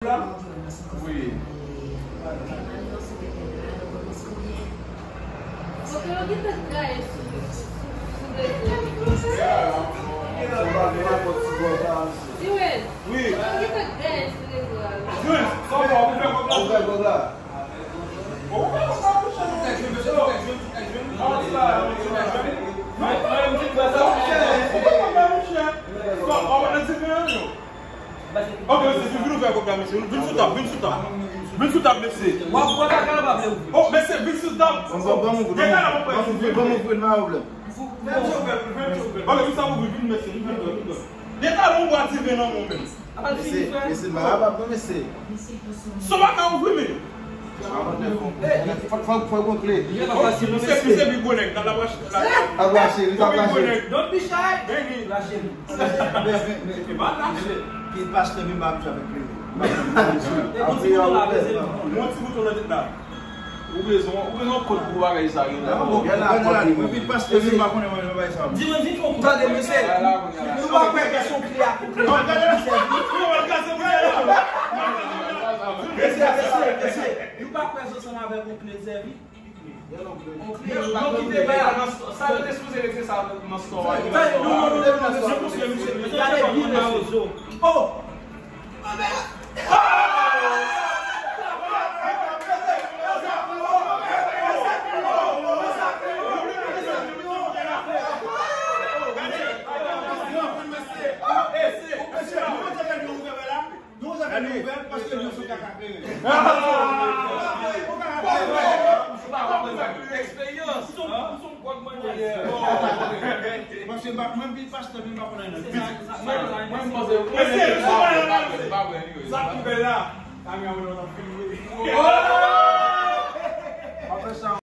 Oui. Porque eu aqui atrás. Oui. Ok, você viu ver com a missão? Vim chutar, vim chutar. Vim chutar, Messi. Vamos botar a cara pra ver. Oh, Messi, vim chutar. Vamos ver, não. Olha, você sabe o vídeo, Messi. Detalhe, um guarda se vê não, meu. Esse maraba para Messi. Só vai cá o filme. Foi concluído. Você é bigoneco, tá lá baixo. Agora chega, Don't be shy. Vem, Lá chega. que passa também mais já vai Muito segundo lá dentro. O besoin pode pouvoir aller ça. Não, mas passa também mais quando ele vai saber. Dis-moi, vite, on va démonter. Nous va faire que son client. Nous pas faire ça avec un plaisir. Não, que debate, sabe desse você que sabe na história. Oh! Parce que nous sommes cacacrés. Expérience. Parce que même si passe também pas pour Ça pouvait là.